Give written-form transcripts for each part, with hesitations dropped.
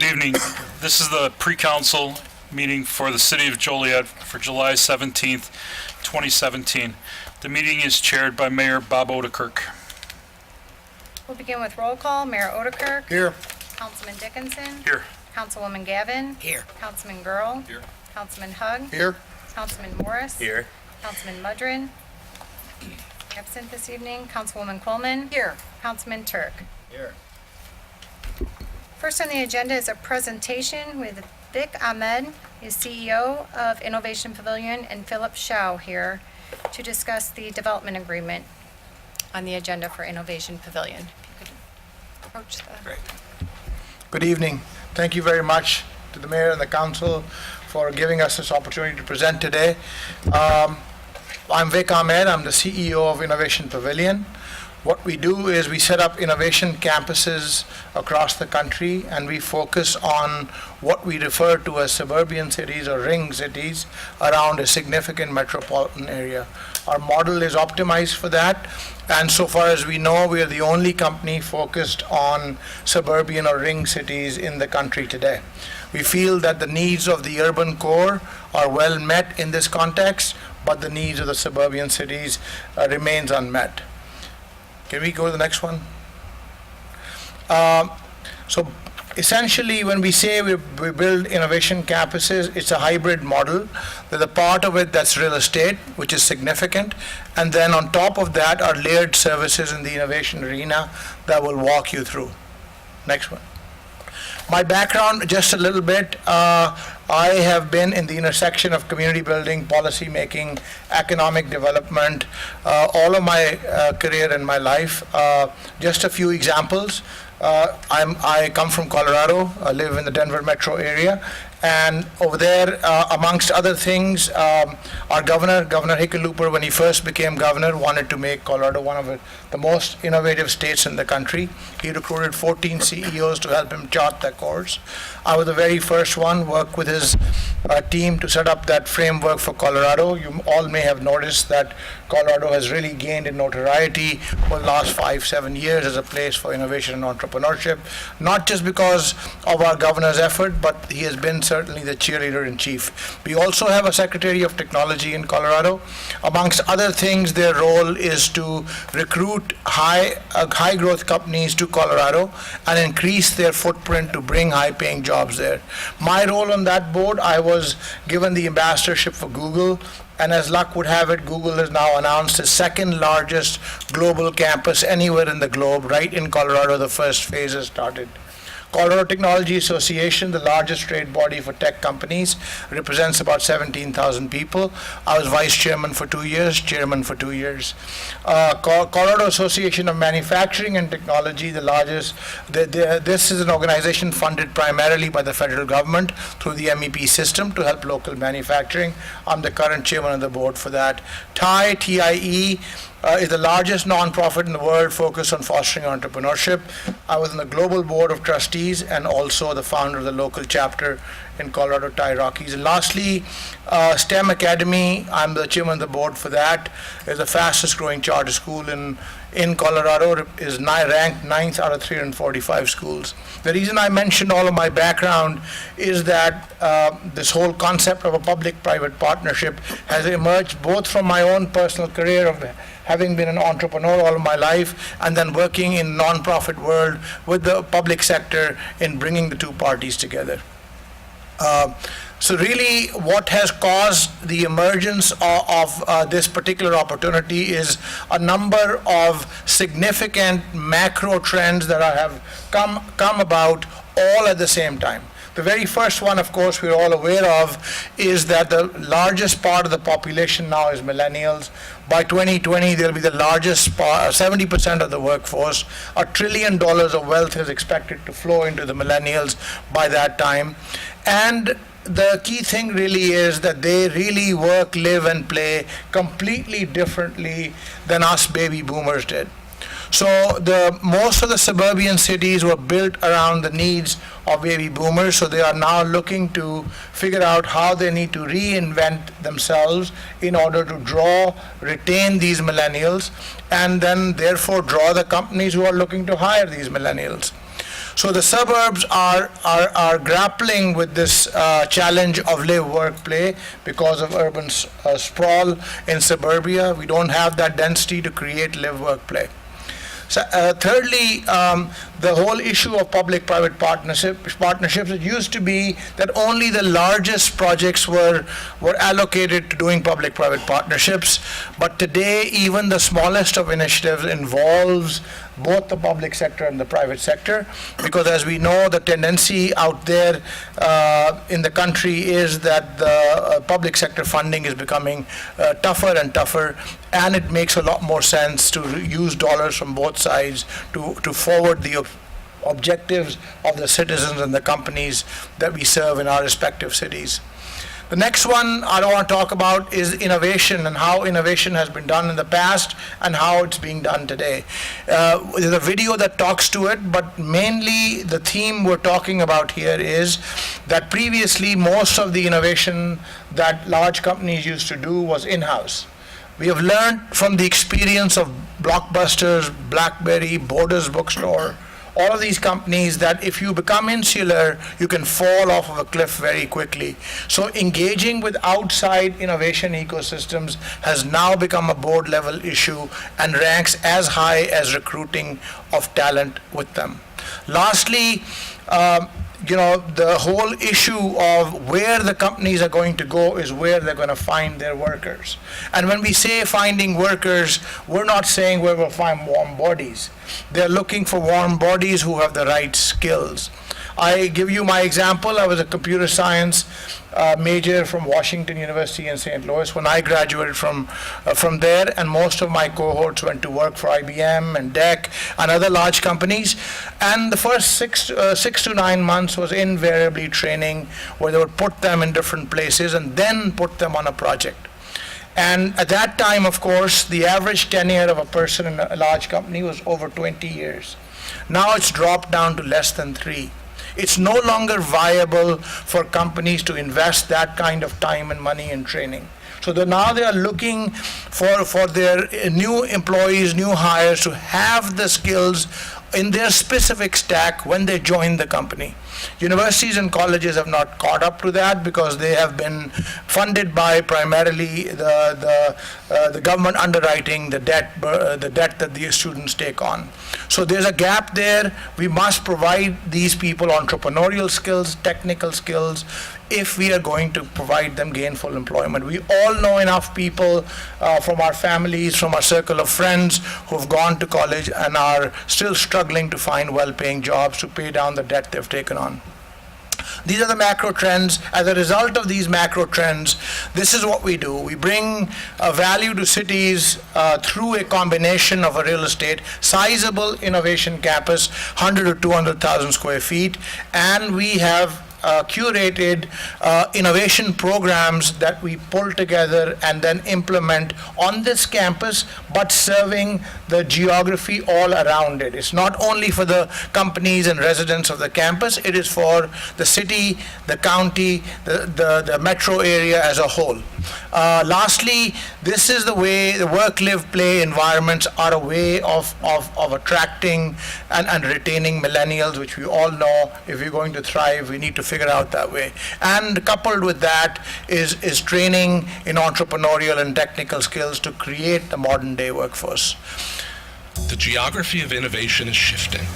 evening. This is the pre-council meeting for the City of Joliet for July 17th, 2017. The meeting is chaired by Mayor Bob Odekirk. We'll begin with roll call. Mayor Odekirk. Here. Councilman Dickinson. Here. Councilwoman Gavin. Here. Councilman Girl. Here. Councilman Hug. Here. Councilman Morris. Here. Councilman Mudrin. Absent this evening. Councilwoman Coleman. Here. Councilman Turk. Here. First on the agenda is a presentation with Vic Ahmed, is CEO of Innovation Pavilion, and Philip Shao here to discuss the development agreement on the agenda for Innovation Pavilion. If you could approach the... Great. Good evening. Thank you very much to the mayor and the council for giving us this opportunity to present today. I'm Vic Ahmed. I'm the CEO of Innovation Pavilion. What we do is we set up innovation campuses across the country, and we focus on what we refer to as suburban cities or ring cities around a significant metropolitan area. Our model is optimized for that, and so far as we know, we are the only company focused on suburban or ring cities in the country today. We feel that the needs of the urban core are well met in this context, but the needs of the suburban cities remains unmet. Can we go to the next one? So essentially, when we say we build innovation campuses, it's a hybrid model. There's a part of it that's real estate, which is significant, and then on top of that are layered services in the innovation arena that will walk you through. Next one. My background, just a little bit, I have been in the intersection of community building, policy making, economic development, all of my career and my life. Just a few examples. I come from Colorado. I live in the Denver metro area. And over there, amongst other things, our Governor Hickenlooper, when he first became governor, wanted to make Colorado one of the most innovative states in the country. He recruited 14 CEOs to help him chart that course. I was the very first one, worked with his team to set up that framework for Colorado. You all may have noticed that Colorado has really gained in notoriety for the last 5-7 years as a place for innovation and entrepreneurship, not just because of our governor's effort, but he has been certainly the cheerleader in chief. We also have a Secretary of Technology in Colorado. Amongst other things, their role is to recruit high growth companies to Colorado and increase their footprint to bring high paying jobs there. My role on that board, I was given the ambassadorship for Google, and as luck would have it, Google has now announced the second largest global campus anywhere in the globe. Right in Colorado, the first phase has started. Colorado Technology Association, the largest trade body for tech companies, represents about 17,000 people. I was vice chairman for 2 years, chairman for 2 years. Colorado Association of Manufacturing and Technology, the largest. This is an organization funded primarily by the federal government through the MEP system to help local manufacturing. I'm the current chairman of the board for that. TIE, is the largest nonprofit in the world focused on fostering entrepreneurship. I was on the global board of trustees and also the founder of the local chapter in Colorado, TIE Rockies. And lastly, STEM Academy, I'm the chairman of the board for that. It's the fastest growing charter school in Colorado, is ranked 9th out of 345 schools. The reason I mentioned all of my background is that this whole concept of a public-private partnership has emerged both from my own personal career of having been an entrepreneur all of my life and then working in nonprofit world with the public sector in bringing the two parties together. So really what has caused the emergence of this particular opportunity is a number of significant macro trends that have come about all at the same time. The very first one, of course, we're all aware of is that the largest part of the population now is millennials. By 2020, they'll be the largest part, 70% of the workforce. $1 trillion of wealth is expected to flow into the millennials by that time. And the key thing really is that they really work, live, and play completely differently than us baby boomers did. So most of the suburban cities were built around the needs of baby boomers, so they are now looking to figure out how they need to reinvent themselves in order to retain these millennials, and then therefore draw the companies who are looking to hire these millennials. So the suburbs are grappling with this challenge of live, work, play because of urban sprawl in suburbia. We don't have that density to create live, work, play. So, thirdly, the whole issue of public-private partnerships, it used to be that only the largest projects were allocated to doing public-private partnerships, but today even the smallest of initiatives involves both the public sector and the private sector, because as we know, the tendency out there in the country is that the public sector funding is becoming tougher and tougher, and it makes a lot more sense to use dollars from both sides to forward the objectives of the citizens and the companies that we serve in our respective cities. The next one I want to talk about is innovation and how innovation has been done in the past and how it's being done today. There's a video that talks to it, but mainly the theme we're talking about here is that previously most of the innovation that large companies used to do was in-house. We have learned from the experience of Blockbusters, BlackBerry, Borders Bookstore, all of these companies, that if you become insular, you can fall off of a cliff very quickly. So engaging with outside innovation ecosystems has now become a board level issue and ranks as high as recruiting of talent with them. Lastly, the whole issue of where the companies are going to go is where they're going to find their workers. And when we say finding workers, we're not saying where we'll find warm bodies. They're looking for warm bodies who have the right skills. I give you my example. I was a computer science major from Washington University in St. Louis when I graduated from there, and most of my cohorts went to work for IBM and DEC and other large companies. And the first 6 to 9 months was invariably training, where they would put them in different places and then put them on a project. And at that time, of course, the average tenure of a person in a large company was over 20 years. Now it's dropped down to less than 3. It's no longer viable for companies to invest that kind of time and money in training. So now they are looking for their new employees, new hires to have the skills in their specific stack when they join the company. Universities and colleges have not caught up to that because they have been funded by primarily the government underwriting the debt that these students take on. So there's a gap there. We must provide these people entrepreneurial skills, technical skills, if we are going to provide them gainful employment. We all know enough people from our families, from our circle of friends who've gone to college and are still struggling to find well-paying jobs to pay down the debt they've taken on. These are the macro trends. As a result of these macro trends, this is what we do. We bring value to cities through a combination of a real estate, sizable innovation campus, 100 to 200,000 square feet, and we have curated innovation programs that we pull together and then implement on this campus, but serving the geography all around it. It's not only for the companies and residents of the campus, it is for the city, the county, the metro area as a whole. Lastly, this is the way the work, live, play environments are a way of attracting and retaining millennials, which we all know if we're going to thrive, we need to figure out that way. And coupled with that is training in entrepreneurial and technical skills to create the modern day workforce. The geography of innovation is shifting.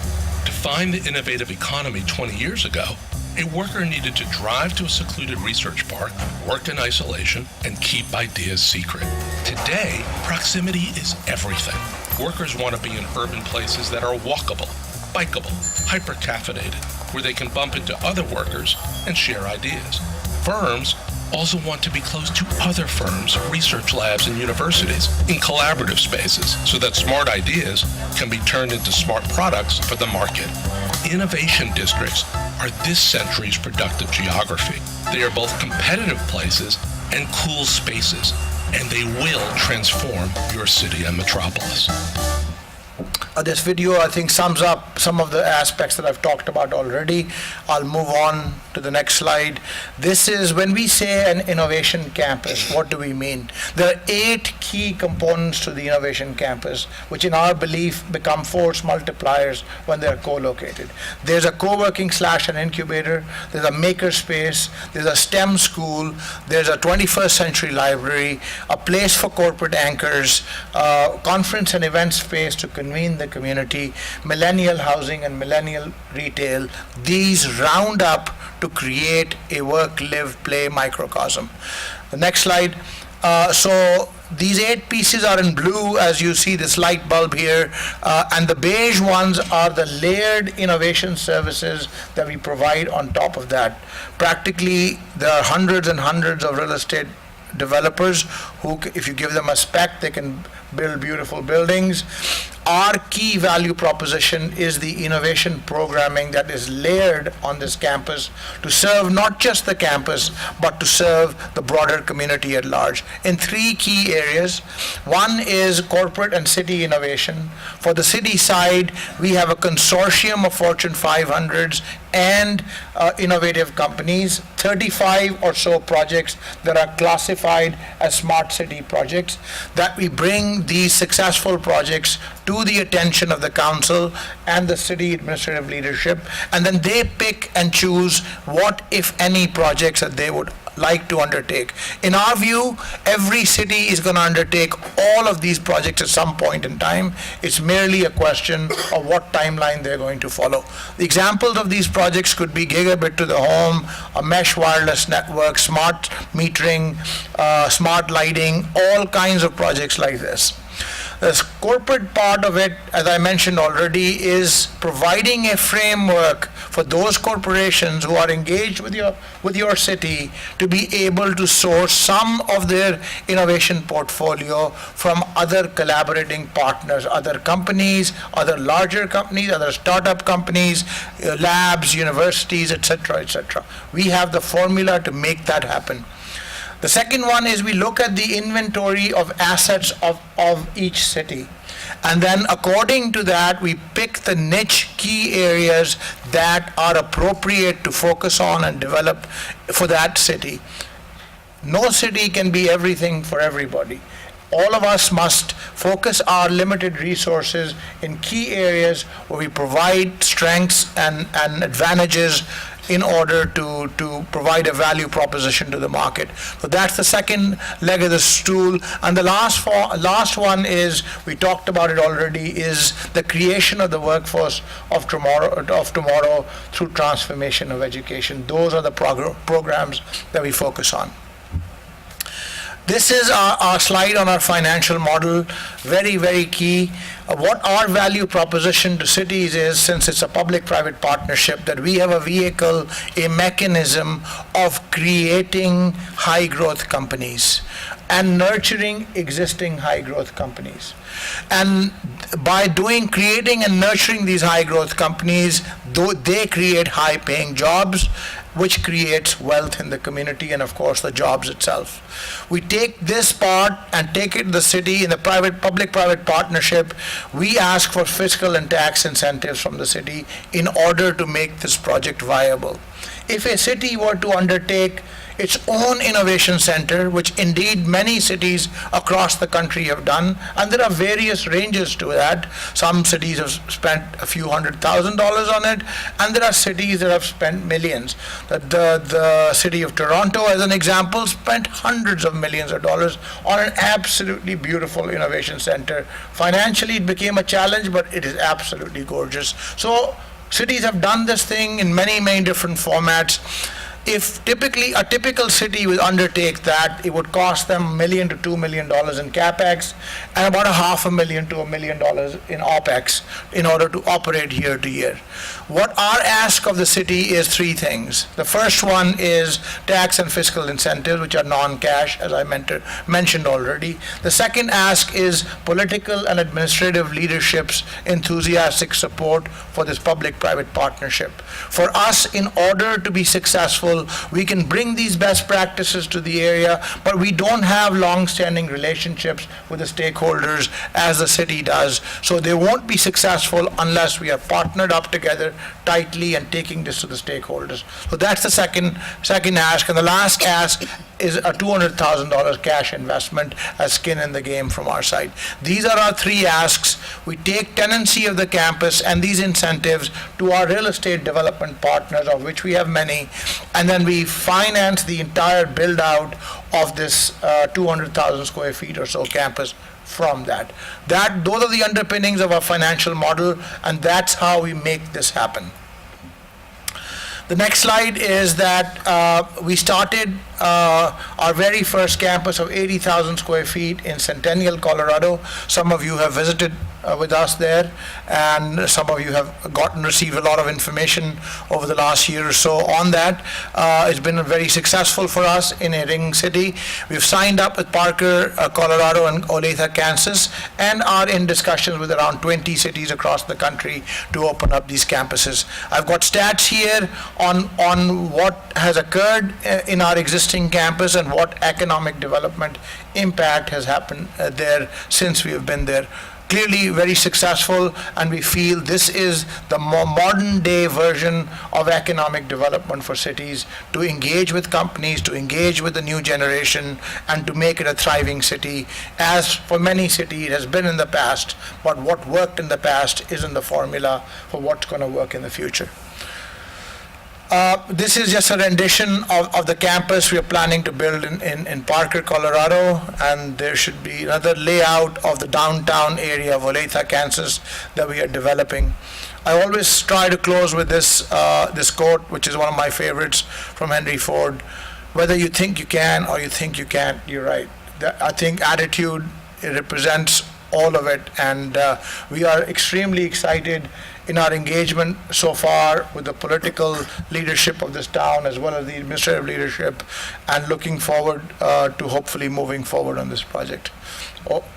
To find the innovative economy 20 years ago, a worker needed to drive to a secluded research park, work in isolation, and keep ideas secret. Today, proximity is everything. Workers want to be in urban places that are walkable, bikeable, hyper-caffeinated, where they can bump into other workers and share ideas. Firms also want to be close to other firms, research labs, and universities in collaborative spaces so that smart ideas can be turned into smart products for the market. Innovation districts are this century's productive geography. They are both competitive places and cool spaces, and they will transform your city and metropolis. This video, I think, sums up some of the aspects that I've talked about already. I'll move on to the next slide. This is when we say an innovation campus, what do we mean? There are 8 key components to the innovation campus, which in our belief become force multipliers when they're co-located. There's a co-working / an incubator, there's a maker space, there's a STEM school, there's a 21st century library, a place for corporate anchors, conference and event space to convene the community, millennial housing and millennial retail. These round up to create a work, live, play microcosm. The next slide. So these 8 pieces are in blue, as you see this light bulb here, and the beige ones are the layered innovation services that we provide on top of that. Practically, there are hundreds and hundreds of real estate developers who, if you give them a spec, they can build beautiful buildings. Our key value proposition is the innovation programming that is layered on this campus to serve not just the campus, but to serve the broader community at large in 3 key areas. One is corporate and city innovation. For the city side, we have a consortium of Fortune 500s and innovative companies, 35 or so projects that are classified as smart city projects, that we bring these successful projects to the attention of the council and the city administrative leadership, and then they pick and choose what, if any, projects that they would like to undertake. In our view, every city is going to undertake all of these projects at some point in time. It's merely a question of what timeline they're going to follow. The examples of these projects could be gigabit to the home, a mesh wireless network, smart metering, smart lighting, all kinds of projects like this. The corporate part of it, as I mentioned already, is providing a framework for those corporations who are engaged with your city to be able to source some of their innovation portfolio from other collaborating partners, other companies, other larger companies, other startup companies, labs, universities, etc., etc. We have the formula to make that happen. The second one is we look at the inventory of assets of each city. And then according to that, we pick the niche key areas that are appropriate to focus on and develop for that city. No city can be everything for everybody. All of us must focus our limited resources in key areas where we provide strengths and advantages in order to provide a value proposition to the market. So that's the second leg of the stool. And the last one is, we talked about it already, is the creation of the workforce of tomorrow through transformation of education. Those are the programs that we focus on. This is our slide on our financial model, very, very key. What our value proposition to cities is, since it's a public-private partnership, that we have a vehicle, a mechanism of creating high-growth companies and nurturing existing high-growth companies. And by creating and nurturing these high-growth companies, they create high-paying jobs, which creates wealth in the community and, of course, the jobs itself. We take this part and take it to the city in the public-private partnership. We ask for fiscal and tax incentives from the city in order to make this project viable. If a city were to undertake its own innovation center, which indeed many cities across the country have done, and there are various ranges to that. Some cities have spent a few $100,000 on it, and there are cities that have spent millions. The city of Toronto, as an example, spent hundreds of millions of dollars on an absolutely beautiful innovation center. Financially, it became a challenge, but it is absolutely gorgeous. So cities have done this thing in many, many different formats. If a typical city would undertake that, it would cost them $1 million to $2 million in capex and about $500,000 to $1 million in opex in order to operate year to year. What our ask of the city is 3 things. The first one is tax and fiscal incentives, which are non-cash, as I mentioned already. The second ask is political and administrative leadership's enthusiastic support for this public-private partnership. For us, in order to be successful, successful. We can bring these best practices to the area, but we don't have long-standing relationships with the stakeholders as the city does. So they won't be successful unless we are partnered up together tightly and taking this to the stakeholders. So that's the second ask. And the last ask is a $200,000 cash investment as skin in the game from our side. These are our three asks. We take tenancy of the campus and these incentives to our real estate development partners, of which we have many, and then we finance the entire build-out of this 200,000 square feet or so campus from that. Those are the underpinnings of our financial model, and that's how we make this happen. The next slide is that we started our very first campus of 80,000 square feet in Centennial, Colorado. Some of you have visited with us there, and some of you have received a lot of information over the last year or so on that. It's been very successful for us in a ring city. We've signed up with Parker, Colorado, and Olathe, Kansas, and are in discussions with around 20 cities across the country to open up these campuses. I've got stats here on what has occurred in our existing campus and what economic development impact has happened there since we have been there. Clearly very successful, and we feel this is the more modern day version of economic development for cities, to engage with companies, to engage with the new generation, and to make it a thriving city, as for many cities it has been in the past, but what worked in the past isn't the formula for what's going to work in the future. This is just a rendition of the campus we are planning to build in Parker, Colorado, and there should be another layout of the downtown area of Olathe, Kansas that we are developing. I always try to close with this quote, which is one of my favorites from Henry Ford: whether you think you can or you think you can't, you're right. I think attitude, it represents all of it, and we are extremely excited in our engagement so far with the political leadership of this town as well as the administrative leadership, and looking forward to hopefully moving forward on this project.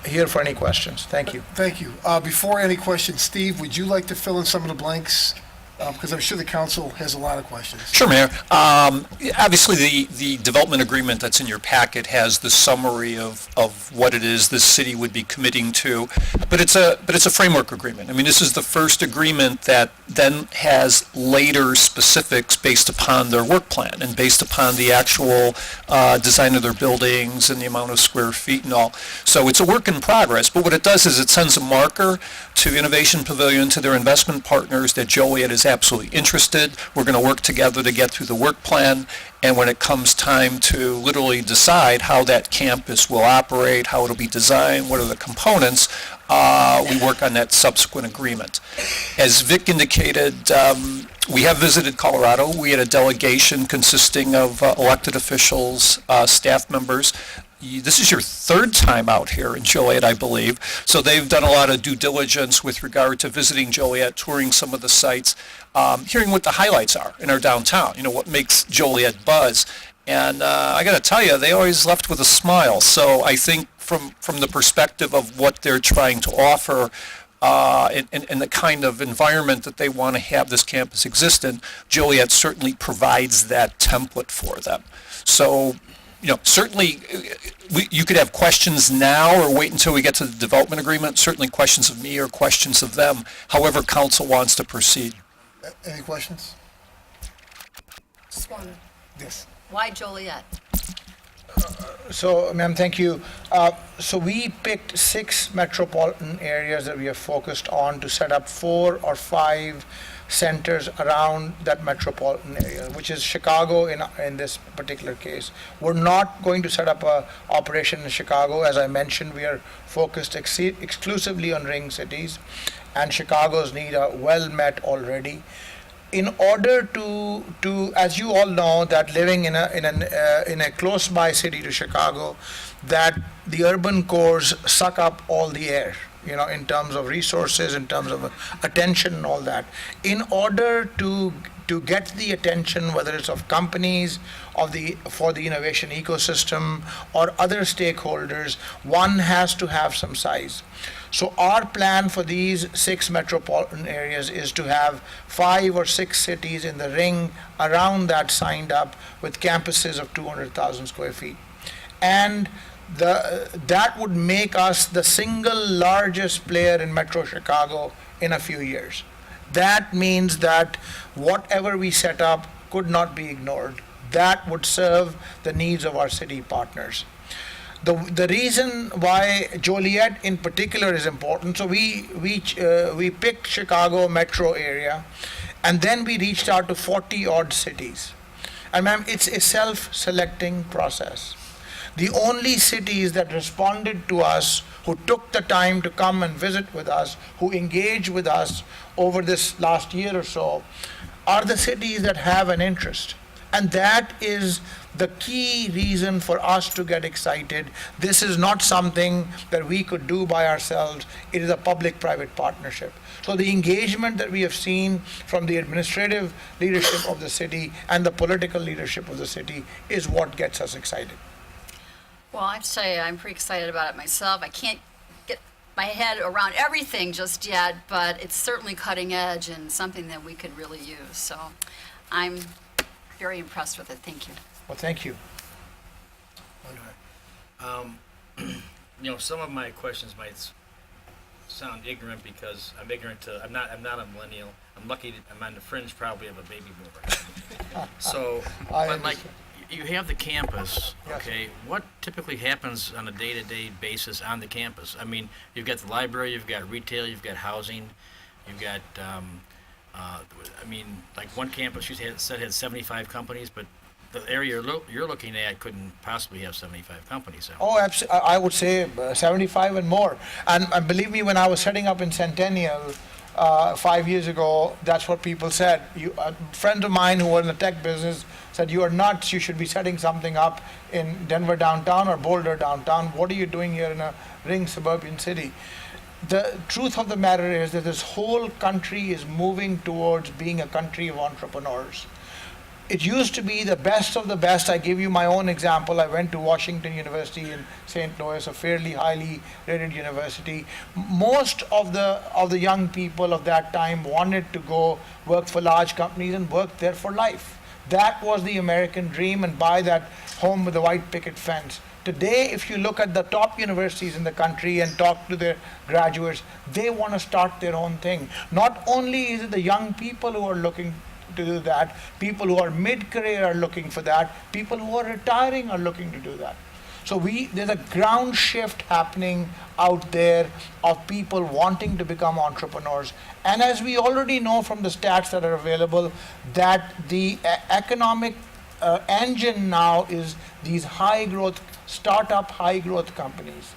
Here for any questions. Thank you. Thank you. Before any questions, Steve, would you like to fill in some of the blanks? Because I'm sure the council has a lot of questions. Sure, Mayor. Obviously, the development agreement that's in your packet has the summary of what it is this city would be committing to, but it's a framework agreement. I mean, this is the first agreement that then has later specifics based upon their work plan and based upon the actual design of their buildings and the amount of square feet and all. So it's a work in progress, but what it does is it sends a marker to Innovation Pavilion, to their investment partners, that Joliet is absolutely interested. We're going to work together to get through the work plan, and when it comes time to literally decide how that campus will operate, how it'll be designed, what are the components, we work on that subsequent agreement. As Vic indicated, we have visited Colorado. We had a delegation consisting of elected officials, staff members. This is your third time out here in Joliet, I believe. So they've done a lot of due diligence with regard to visiting Joliet, touring some of the sites, hearing what the highlights are in our downtown, what makes Joliet buzz. And I got to tell you, they always left with a smile. So I think from the perspective of what they're trying to offer, and the kind of environment that they want to have this campus exist in, Joliet certainly provides that template for them. So, certainly you could have questions now or wait until we get to the development agreement. Certainly questions of me or questions of them, however council wants to proceed. Any questions? Just one. Yes. Why Joliet? So, ma'am, thank you. So we picked 6 metropolitan areas that we have focused on to set up 4 or 5 centers around that metropolitan area, which is Chicago in this particular case. We're not going to set up a operation in Chicago. As I mentioned, we are focused exclusively on ring cities, and Chicago's needs are well met already. In order to, as you all know, that living in a close by city to Chicago, that the urban cores suck up all the air, in terms of resources, in terms of attention and all that. In order to to get the attention, whether it's of companies, for the innovation ecosystem, or other stakeholders, one has to have some size. So our plan for these 6 metropolitan areas is to have 5 or 6 cities in the ring around that signed up with campuses of 200,000 square feet. And that would make us the single largest player in Metro Chicago in a few years. That means that whatever we set up could not be ignored. That would serve the needs of our city partners. The reason why Joliet in particular is important, so we picked Chicago metro area, and then we reached out to 40 odd cities. And ma'am, it's a self-selecting process. The only cities that responded to us, who took the time to come and visit with us, who engaged with us over this last year or so, are the cities that have an interest. And that is the key reason for us to get excited. This is not something that we could do by ourselves. It is a public-private partnership. So the engagement that we have seen from the administrative leadership of the city and the political leadership of the city is what gets us excited. Well, I have to say, I'm pretty excited about it myself. I can't get my head around everything just yet, but it's certainly cutting edge and something that we could really use. So I'm very impressed with it. Thank you. Well, thank you. Some of my questions might sound ignorant because I'm ignorant to. I'm not a millennial. I'm lucky. I'm on the fringe probably of a baby boomer. So, but like, you have the campus. Yes. Okay, what typically happens on a day-to-day basis on the campus? I mean, you've got the library, you've got retail, you've got housing, you've got. Like one campus you said had 75 companies, but the area you're looking at couldn't possibly have 75 companies. So. Oh, I would say 75 and more. And believe me, when I was setting up in Centennial 5 years ago, that's what people said. A friend of mine who were in the tech business said, "You are nuts. You should be setting something up in Denver downtown or Boulder downtown. What are you doing here in a ring suburban city?" The truth of the matter is that this whole country is moving towards being a country of entrepreneurs. It used to be the best of the best. I give you my own example. I went to Washington University in St. Louis, a fairly highly rated university. Most of the young people of that time wanted to go work for large companies and work there for life. That was the American dream, and buy that home with the white picket fence. Today, if you look at the top universities in the country and talk to their graduates, they want to start their own thing. Not only is it the young people who are looking to do that, people who are mid-career are looking for that, people who are retiring are looking to do that. So there's a ground shift happening out there of people wanting to become entrepreneurs. And as we already know from the stats that are available, that the economic engine now is these startup high growth companies.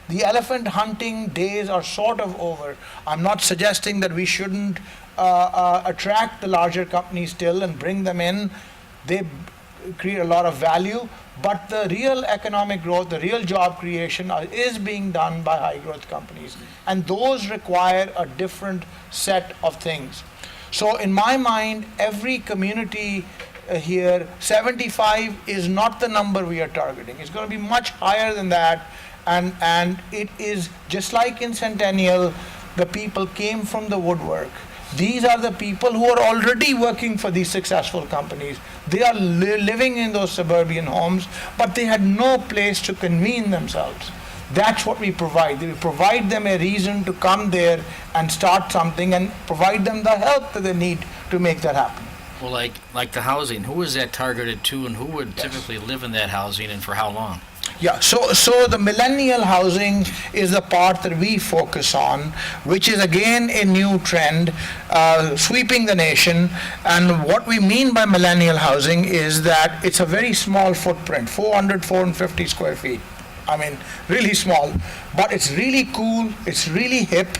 The elephant hunting days are sort of over. I'm not suggesting that we shouldn't attract the larger companies still and bring them in. They create a lot of value, but the real economic growth, the real job creation is being done by high growth companies. And those require a different set of things. So in my mind, every community here, 75 is not the number we are targeting. It's going to be much higher than that. And it is just like in Centennial, the people came from the woodwork. These are the people who are already working for these successful companies. They are living in those suburban homes, but they had no place to convene themselves. That's what we provide. We provide them a reason to come there and start something, and provide them the help that they need to make that happen. Well, like the housing, who is that targeted to, and who would typically live in that housing, and for how long? Yeah, so the millennial housing is the part that we focus on, which is again a new trend sweeping the nation. And what we mean by millennial housing is that it's a very small footprint, 450 square feet. I mean, really small, but it's really cool, it's really hip,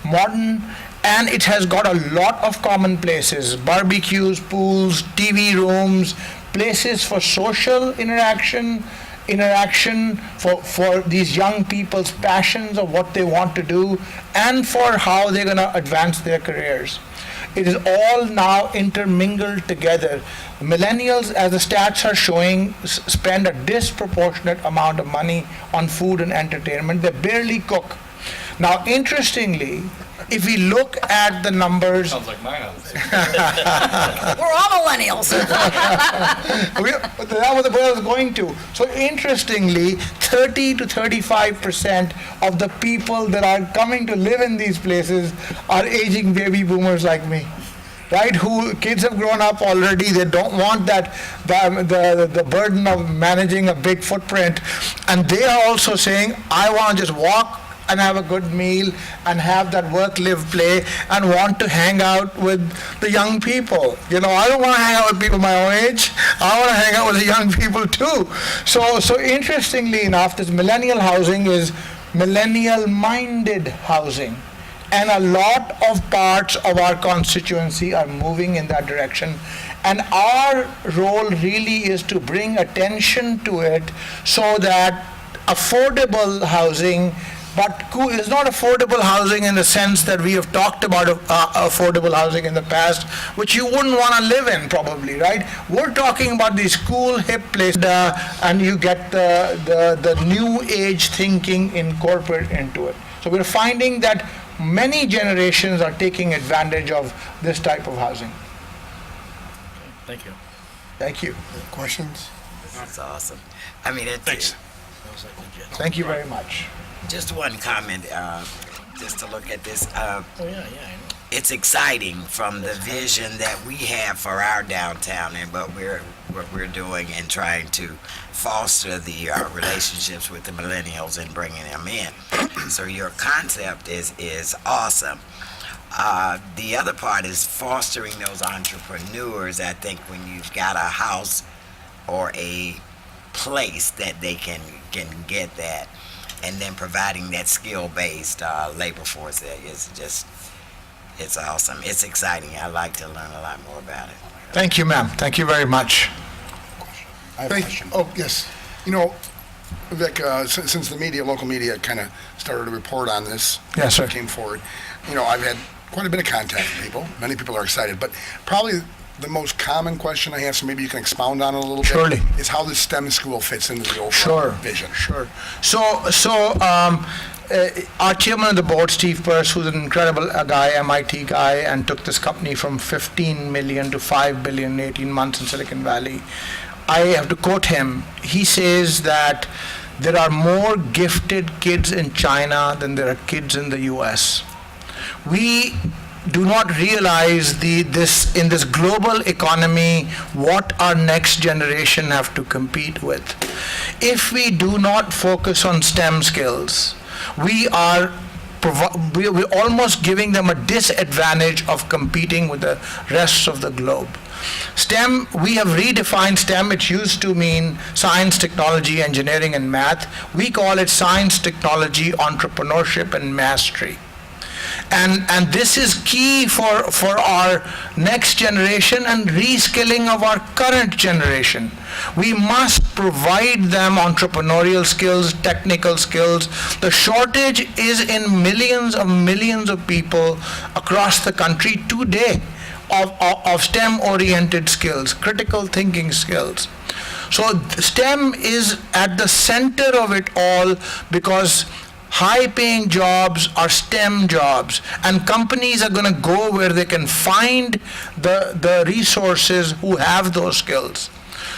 modern, and it has got a lot of common places: barbecues, pools, TV rooms, places for social interaction for these young people's passions of what they want to do, and for how they're going to advance their careers. It is all now intermingled together. Millennials, as the stats are showing, spend a disproportionate amount of money on food and entertainment. They barely cook. Now, interestingly, if we look at the numbers, Sounds like my house. We're all millennials. that was where I was going to. So interestingly, 30 to 35% of the people that are coming to live in these places are aging baby boomers like me. Right, who kids have grown up already, they don't want the burden of managing a big footprint, and they are also saying, I want to just walk and have a good meal and have that work, live, play, and want to hang out with the young people. You know, I don't want to hang out with people my own age. I want to hang out with the young people too. So interestingly enough, this millennial housing is millennial-minded housing. And a lot of parts of our constituency are moving in that direction. And our role really is to bring attention to it so that affordable housing, but it's not affordable housing in the sense that we have talked about affordable housing in the past, which you wouldn't want to live in probably, right? We're talking about these cool, hip places, and you get the new age thinking incorporated into it. So we're finding that many generations are taking advantage of this type of housing. Thank you. Thank you. Questions? That's awesome. I mean, Thanks. That was like legit. Thank you very much. just one comment, just to look at this. Oh, yeah, I know. It's exciting from the vision that we have for our downtown and what we're doing and trying to foster the relationships with the millennials and bringing them in. So your concept is awesome. The other part is fostering those entrepreneurs. I think when you've got a house or a place that they can get that, and then providing that skill-based labor force that is just, it's awesome. It's exciting. I'd like to learn a lot more about it. Thank you, ma'am. Thank you very much. I have a question. Oh, yes. You know, Vic, since the media, local media kind of started to report on this. Yes, sir. Came forward. You know, I've had quite a bit of contact with people. Many people are excited, but probably the most common question I have, so maybe you can expound on it a little Surely. bit, is how the STEM school fits into the overall vision. Sure. Our chairman of the board, Steve Peirce, who's an incredible guy, MIT guy, and took this company from 15 million to 5 billion in 18 months in Silicon Valley. I have to quote him. He says that there are more gifted kids in China than there are kids in the US. We do not realize in this global economy what our next generation have to compete with. If we do not focus on STEM skills, we're almost giving them a disadvantage of competing with the rest of the globe. STEM, we have redefined STEM. It used to mean science, technology, engineering, and math. We call it science, technology, entrepreneurship, and mastery. And this is key for our next generation and reskilling of our current generation. We must provide them entrepreneurial skills, technical skills. The shortage is in millions of people across the country today of STEM-oriented skills, critical thinking skills. So STEM is at the center of it all because high-paying jobs are STEM jobs, and companies are going to go where they can find the resources who have those skills.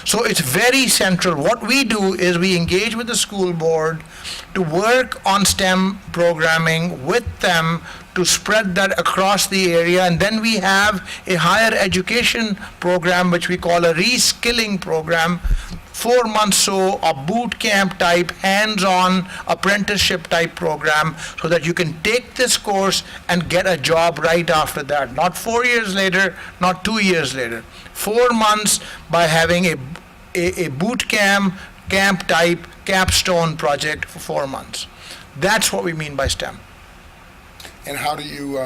So it's very central. What we do is we engage with the school board to work on STEM programming with them to spread that across the area, and then we have a higher education program which we call a reskilling program, 4 months so, a boot camp type, hands-on apprenticeship type program, so that you can take this course and get a job right after that. Not 4 years later, not 2 years later. 4 months by having a boot camp type capstone project for 4 months. That's what we mean by STEM. And how do you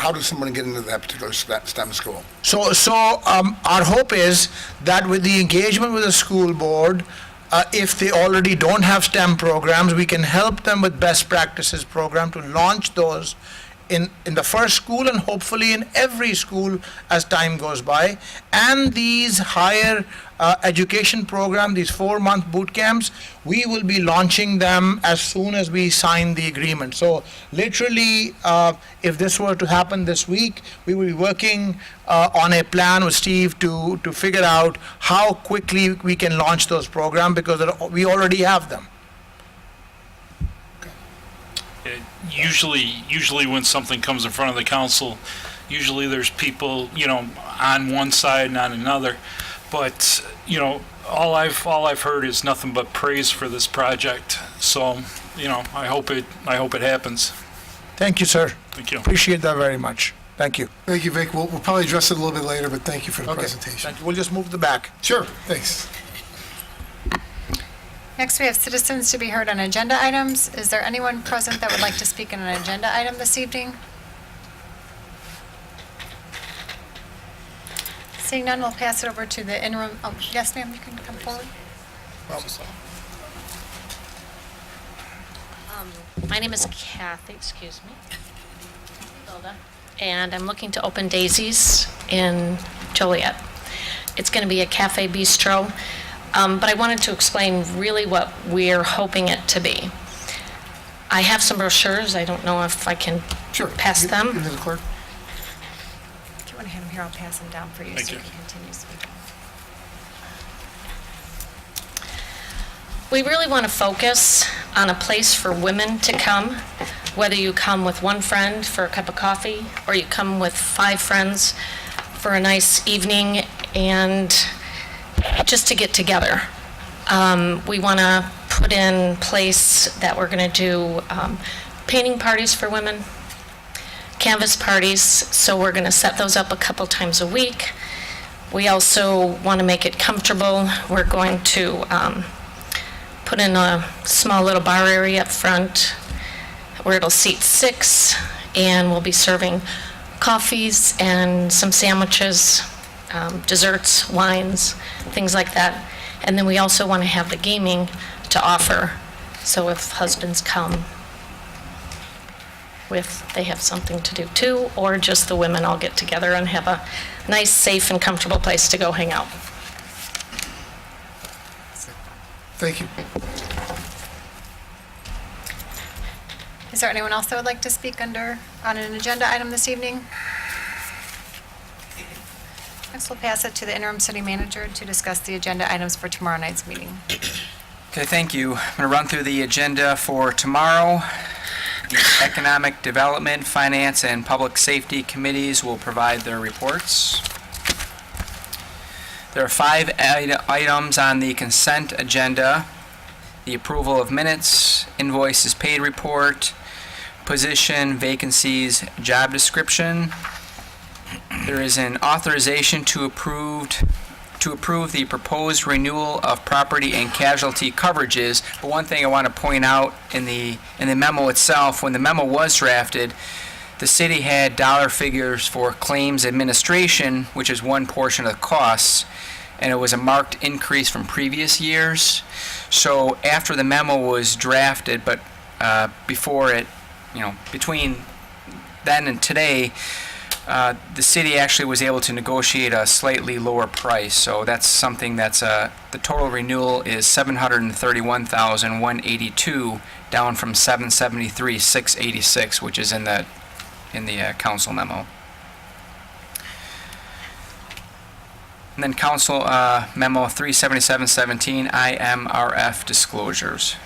how does someone get into that particular STEM school? So our hope is that with the engagement with the school board, if they already don't have STEM programs, we can help them with best practices program to launch those in the first school and hopefully in every school as time goes by. And these higher education program, these 4-month boot camps, we will be launching them as soon as we sign the agreement. So literally, if this were to happen this week, we will be working on a plan with Steve to figure out how quickly we can launch those programs, because we already have them. Usually when something comes in front of the council, usually there's people, on one side and on another. But, all I've heard is nothing but praise for this project. So, I hope it happens. Thank you, sir. Thank you. Appreciate that very much. Thank you. Thank you, Vic. We'll probably address it a little bit later, but thank you for the Okay. presentation. Thank you. We'll just move to the back. Sure, thanks. Next, we have citizens to be heard on agenda items. Is there anyone present that would like to speak on an agenda item this evening? Seeing none, we'll pass it over to the interim, yes, ma'am, you can come forward. My name is Kathy, excuse me, and I'm looking to open Daisy's in Joliet. It's going to be a cafe bistro, but I wanted to explain really what we're hoping it to be. I have some brochures. I don't know if I can pass them. Give it to the clerk. If you want to have them here, I'll pass them down for you Thank so you. you can continue speaking. We really want to focus on a place for women to come, whether you come with one friend for a cup of coffee or you come with 5 friends for a nice evening and just to get together. We want to put in place that we're going to do painting parties for women, canvas parties, so we're going to set those up a couple times a week. We also want to make it comfortable. We're going to put in a small little bar area up front where it'll seat 6, and we'll be serving coffees and some sandwiches, desserts, wines, things like that. And then we also want to have the gaming to offer, so if husbands come, they have something to do too, or just the women all get together and have a nice, safe, and comfortable place to go hang out. Thank you. Is there anyone else that would like to speak on an agenda item this evening? Next, we'll pass it to the interim city manager to discuss the agenda items for tomorrow night's meeting. Okay, thank you. I'm going to run through the agenda for tomorrow. The Economic Development, Finance, and Public Safety Committees will provide their reports. There are 5 items on the consent agenda: the approval of minutes, invoices paid report, position, vacancies, job description. There is an authorization to approve the proposed renewal of property and casualty coverages. But one thing I want to point out in the memo itself, when the memo was drafted, the city had dollar figures for claims administration, which is one portion of the costs, and it was a marked increase from previous years. So after the memo was drafted, but before it, between then and today, the city actually was able to negotiate a slightly lower price. So that's something that's the total renewal is $731,182, down from $773,686, which is in the council memo. And then council memo 37717, IMRF disclosures.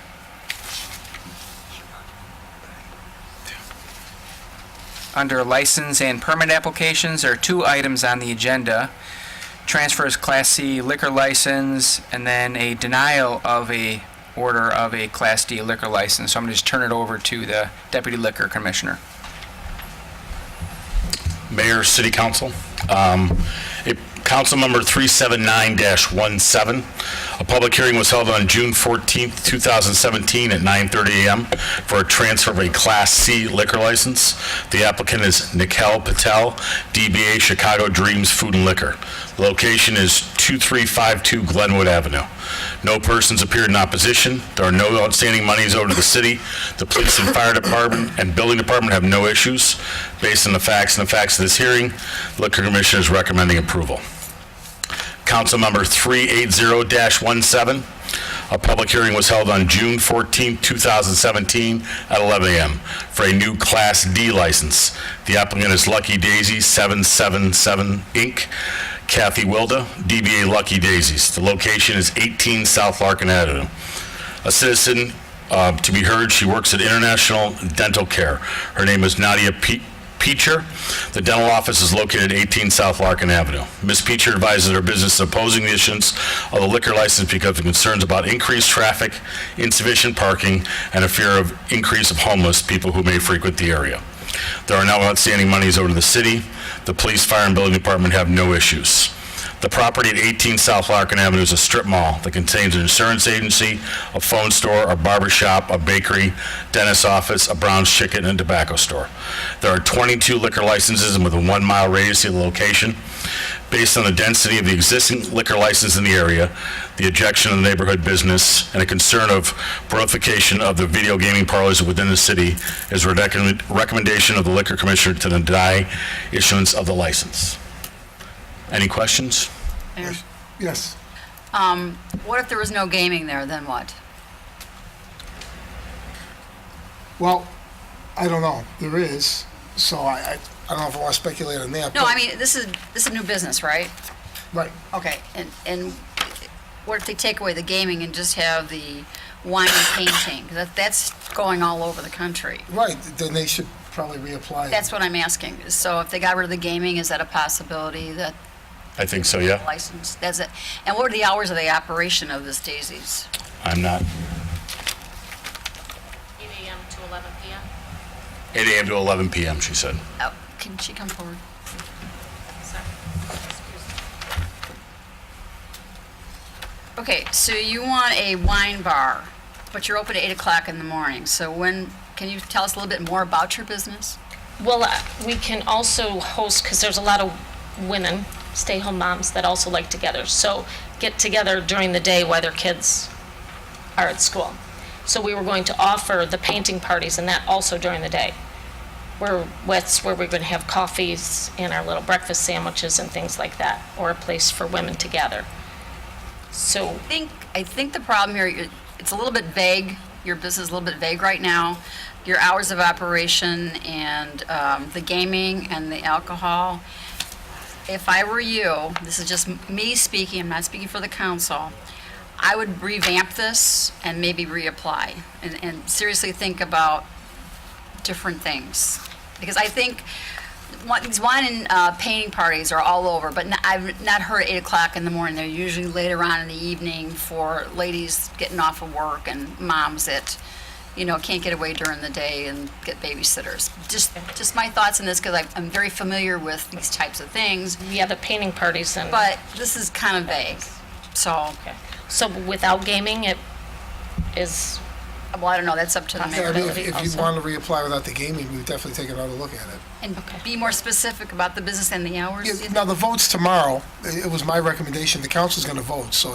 Under license and permit applications, there are 2 items on the agenda: transfers Class C liquor license, and then a denial of a order of a Class D liquor license. So I'm going to just turn it over to the Deputy Liquor Commissioner. Mayor, City Council. Council Number 379-17. A public hearing was held on June 14th, 2017 at 9:30 a.m. for a transfer of a Class C liquor license. The applicant is Nikhil Patel, DBA Chicago Dreams Food and Liquor. The location is 2352 Glenwood Avenue. No persons appeared in opposition. There are no outstanding monies owed to the city. The police and fire department and building department have no issues. Based on the facts of this hearing, the Liquor Commission is recommending approval. Council number 380-17. A public hearing was held on June 14, 2017 at 11 a.m. for a new Class D license. The applicant is Lucky Daisy 777 Inc., Kathy Wilda, DBA Lucky Daisies. The location is 18 South Larkin Avenue. A citizen to be heard, she works at International Dental Care. Her name is Nadia Peacher. The dental office is located at 18 South Larkin Avenue. Ms. Peacher advises her business is opposing the issuance of the liquor license because of concerns about increased traffic, insufficient parking, and a fear of increase of homeless people who may frequent the area. There are no outstanding monies owed to the city. The police, fire, and building department have no issues. The property at 18 South Larkin Avenue is a strip mall that contains an insurance agency, a phone store, a barber shop, a bakery, dentist's office, a Brown's Chicken, and tobacco store. There are 22 liquor licenses and within 1 mile radius of the location. Based on the density of the existing liquor license in the area, the ejection of the neighborhood business, and a concern of proliferation of the video gaming parlors within the city, is a recommendation of the Liquor Commissioner to deny issuance of the license. Any questions? Mayor? Yes. What if there was no gaming there, then what? Well, I don't know. There is, so I don't know if I want to speculate on that. No, but- I mean, this is new business, right? Right. Okay, and what if they take away the gaming and just have the wine and painting? That's going all over the country. Right, then they should probably reapply. That's what I'm asking. So if they got rid of the gaming, is that a possibility that I think so, yeah. license, that's it? And what are the hours of the operation of this Daisy's? I'm not. 8 a.m. to 11 p.m. 8 a.m. to 11 p.m., she said. Oh, can she come forward? Okay, so you want a wine bar, but you're open at 8 o'clock in the morning. So can you tell us a little bit more about your business? Well, we can also host, because there's a lot of women, stay-home moms, that also like together. So get together during the day while their kids are at school. So we were going to offer the painting parties and that also during the day. That's where we're going to have coffees and our little breakfast sandwiches and things like that, or a place for women to gather. So I think the problem here, it's a little bit vague. Your business is a little bit vague right now. Your hours of operation and the gaming and the alcohol. If I were you, this is just me speaking, I'm not speaking for the council, I would revamp this and maybe reapply and seriously think about different things. Because I think these wine and painting parties are all over, but I've not heard at 8 o'clock in the morning. They're usually later on in the evening for ladies getting off of work and moms that, can't get away during the day and get babysitters. Just my thoughts on this, because I'm very familiar with these types of things. yeah, the painting parties and. But this is kind of vague, so. Okay. So without gaming, it is. Well, I don't know, that's up to the Yeah, I mayor. mean, if you Also. want to reapply without the gaming, we'd definitely take another look at it. And be more specific about the business and the hours. Yeah, now, the vote's tomorrow. It was my recommendation. The council's going to vote, so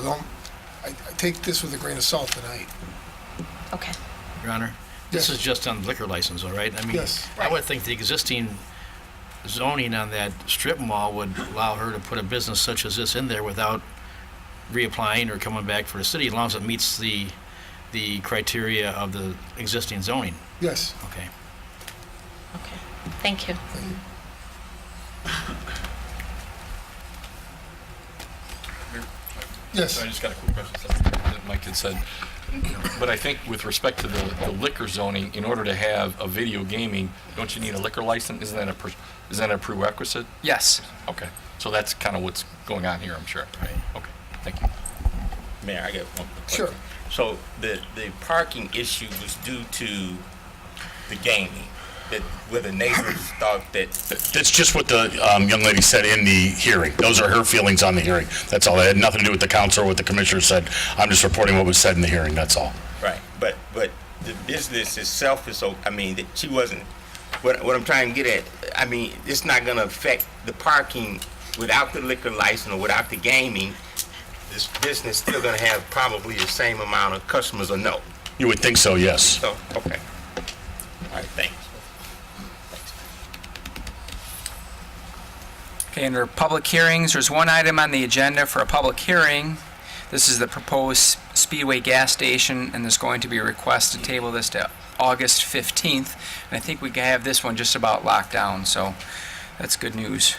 I take this with a grain of salt tonight. Okay. Your Honor, this Yes. is just on liquor license, all right? I mean, Yes. I would think the existing zoning on that strip mall would allow her to put a business such as this in there without reapplying or coming back for the city, as long as it meets the criteria of the existing zoning. Yes. Okay. Okay. Thank you. Yes. I just got a quick question, something that Mike had said. But I think with respect to the liquor zoning, in order to have a video gaming, don't you need a liquor license? Isn't that a prerequisite? Yes. Okay, so that's kind of what's going on here, I'm sure. Right. Okay, thank you. Mayor, I got one quick question. Sure. So the parking issue was due to the gaming, where the neighbors thought that. That's just what the young lady said in the hearing. Those are her feelings on the hearing. That's all. It had nothing to do with the council or what the commissioner said. I'm just reporting what was said in the hearing, that's all. Right, but the business itself is so, that she wasn't, what I'm trying to get at, it's not gonna affect the parking without the liquor license or without the gaming, this business still gonna have probably the same amount of customers or no? You would think so, yes. So, okay. All right, thanks. Okay, under public hearings, there's one item on the agenda for a public hearing. This is the proposed Speedway gas station, and there's going to be a request to table this to August 15th. And I think we can have this one just about locked down, so that's good news.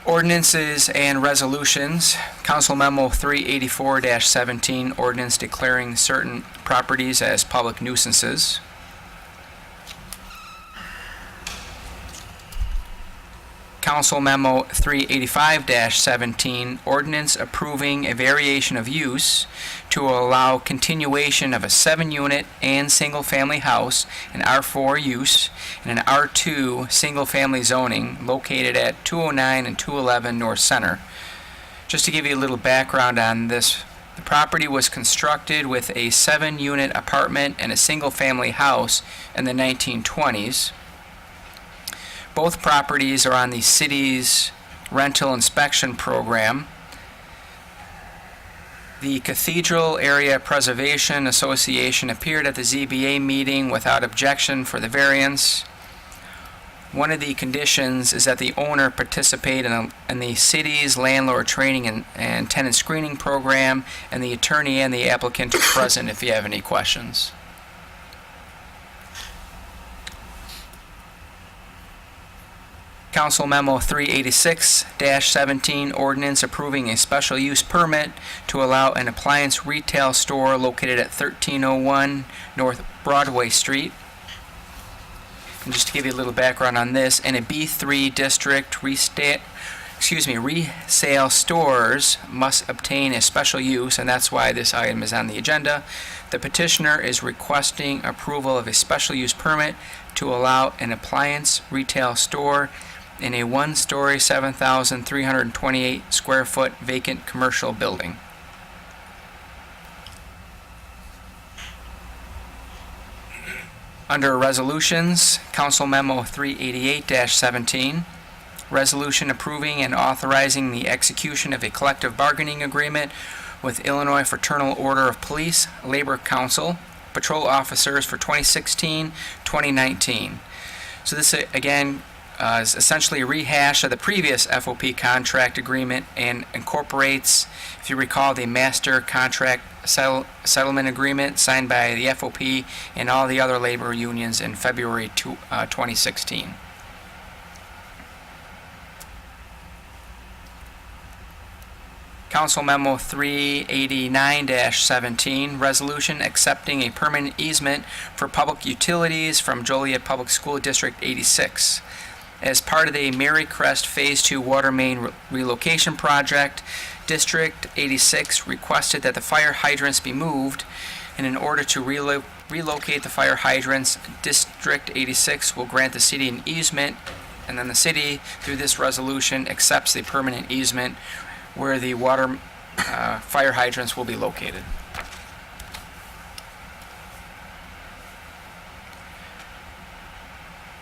Ordinances and resolutions. Council Memo 384-17, ordinance declaring certain properties as public nuisances. Council Memo 385-17, ordinance approving a variation of use to allow continuation of a 7-unit and single-family house in R4 use in an R2 single-family zoning located at 209 and 211 North Center. Just to give you a little background on this, the property was constructed with a 7-unit apartment and a single-family house in the 1920s. Both properties are on the city's rental inspection program. The Cathedral Area Preservation Association appeared at the ZBA meeting without objection for the variance. One of the conditions is that the owner participate in the city's landlord training and tenant screening program, and the attorney and the applicant are present if you have any questions. Council Memo 386-17, ordinance approving a special use permit to allow an appliance retail store located at 1301 North Broadway Street. And just to give you a little background on this, in a B3 district, resale stores must obtain a special use, and that's why this item is on the agenda. The petitioner is requesting approval of a special use permit to allow an appliance retail store in a 1-story, 7,328 square foot vacant commercial building. Under resolutions, Council Memo 388-17, resolution approving and authorizing the execution of a collective bargaining agreement with Illinois Fraternal Order of Police Labor Council patrol officers for 2016-2019. So this, again, is essentially a rehash of the previous FOP contract agreement and incorporates, if you recall, the master contract settlement agreement signed by the FOP and all the other labor unions in February 2016. Council Memo 389-17, resolution accepting a permanent easement for public utilities from Joliet Public School District 86. As part of the Mary Crest Phase 2 water main relocation project, District 86 requested that the fire hydrants be moved, and in order to relocate the fire hydrants, District 86 will grant the city an easement, and then the city, through this resolution, accepts the permanent easement where the water fire hydrants will be located.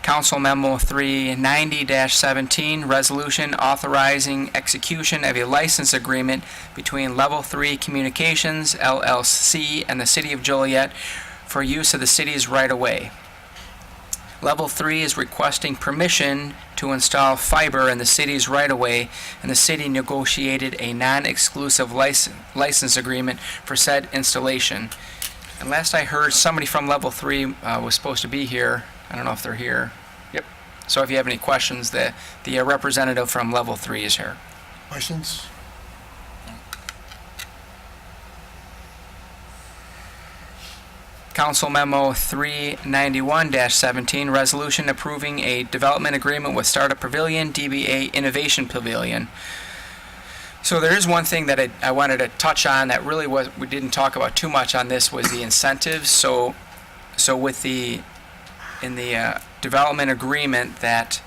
Council Memo 390-17, resolution authorizing execution of a license agreement between Level 3 Communications, LLC, and the City of Joliet for use of the city's right-of-way. Level 3 is requesting permission to install fiber in the city's right-of-way, and the city negotiated a non-exclusive license agreement for said installation. And last I heard, somebody from Level 3 was supposed to be here. I don't know if they're here. Yep. So if you have any questions, the representative from Level 3 is here. Questions? Council Memo 391-17, resolution approving a development agreement with Startup Pavilion, DBA Innovation Pavilion. So there is one thing that I wanted to touch on that really we didn't talk about too much on this, was the incentives. So with in the development agreement, that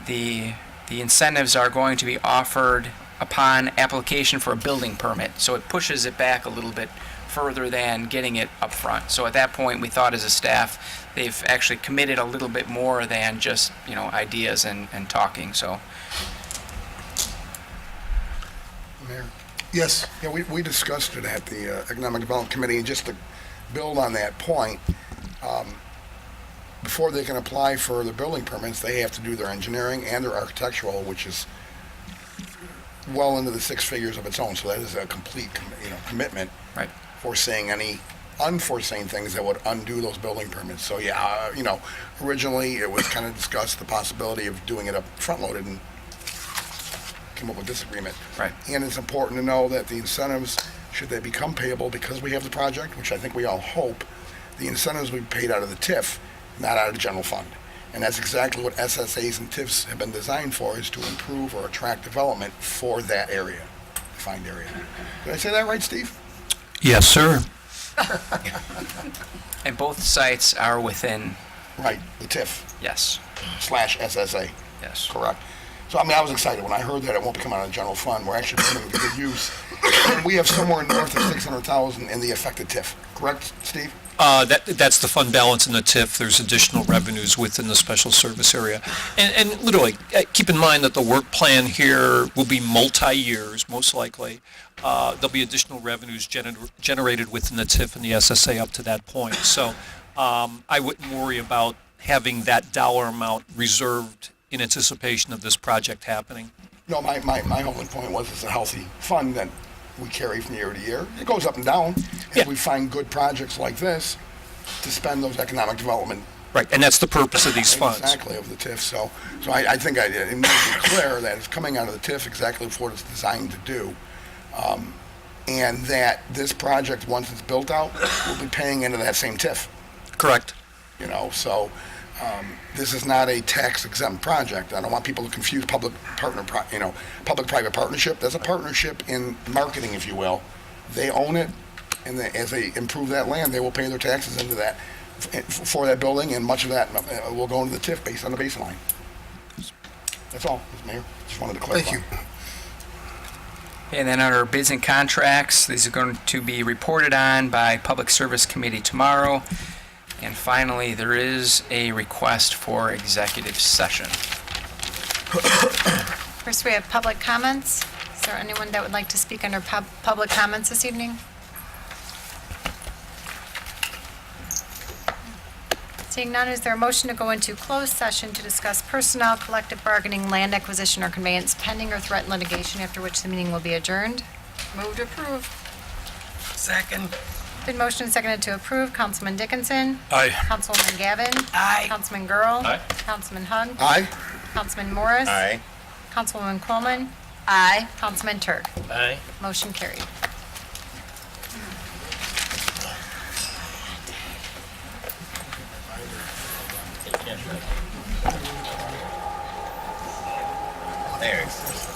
the incentives are going to be offered upon application for a building permit. So it pushes it back a little bit further than getting it up front. So at that point, we thought as a staff, they've actually committed a little bit more than just, ideas and talking. So Mayor? Yes. Yeah, we discussed it at the Economic Development Committee, and just to build on that point, before they can apply for the building permits, they have to do their engineering and their architectural, which is well into the six figures of its own. So that is a complete, commitment. Right. Foreseeing any unforeseen things that would undo those building permits. So yeah, originally it was kind of discussed the possibility of doing it up front-loaded and came up with this agreement. Right. And it's important to know that the incentives, should they become payable because we have the project, which I think we all hope, the incentives will be paid out of the TIF, not out of the general fund. And that's exactly what SSAs and TIFs have been designed for, is to improve or attract development for that area, defined area. Did I say that right, Steve? Yes, sir. And both sites are within, Right, the TIF yes, / SSA. yes. Correct. So, I was excited when I heard that it won't be coming out of the general fund. We're actually putting it to good use. And we have somewhere north of 600,000 in the affected TIF. Correct, Steve? That's the fund balance in the TIF. There's additional revenues within the special service area. And literally, keep in mind that the work plan here will be multi-years, most likely. There'll be additional revenues generated within the TIF and the SSA up to that point. So I wouldn't worry about having that dollar amount reserved in anticipation of this project happening. No, my only point was it's a healthy fund that we carry from year to year. It goes up and down. Yeah. If we find good projects like this to spend those economic development. Right, and that's the purpose of these funds. Exactly, of the TIF. So I think it made it clear that it's coming out of the TIF exactly for what it's designed to do. And that this project, once it's built out, will be paying into that same TIF. Correct. So this is not a tax exempt project. I don't want people to confuse public-private partnership. That's a partnership in marketing, if you will. They own it, and as they improve that land, they will pay their taxes into that for that building, and much of that will go into the TIF based on the baseline. That's all, Mr. Mayor. Just wanted to clarify. Thank you. And then under bids and contracts, these are going to be reported on by Public Service Committee tomorrow. And finally, there is a request for executive session. First, we have public comments. Is there anyone that would like to speak under public comments this evening? Seeing none, is there a motion to go into closed session to discuss personnel, collective bargaining, land acquisition, or conveyance pending or threatened litigation, after which the meeting will be adjourned? Move to approve. Second. Been motion and seconded to approve. Councilman Dickinson? Aye. Councilwoman Gavin? Aye. Councilman Girl? Aye. Councilman Hug? Aye? Councilman Morris? Aye. Councilwoman Coleman? Aye. Councilman Turk? Aye. Motion carried. There.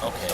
Okay.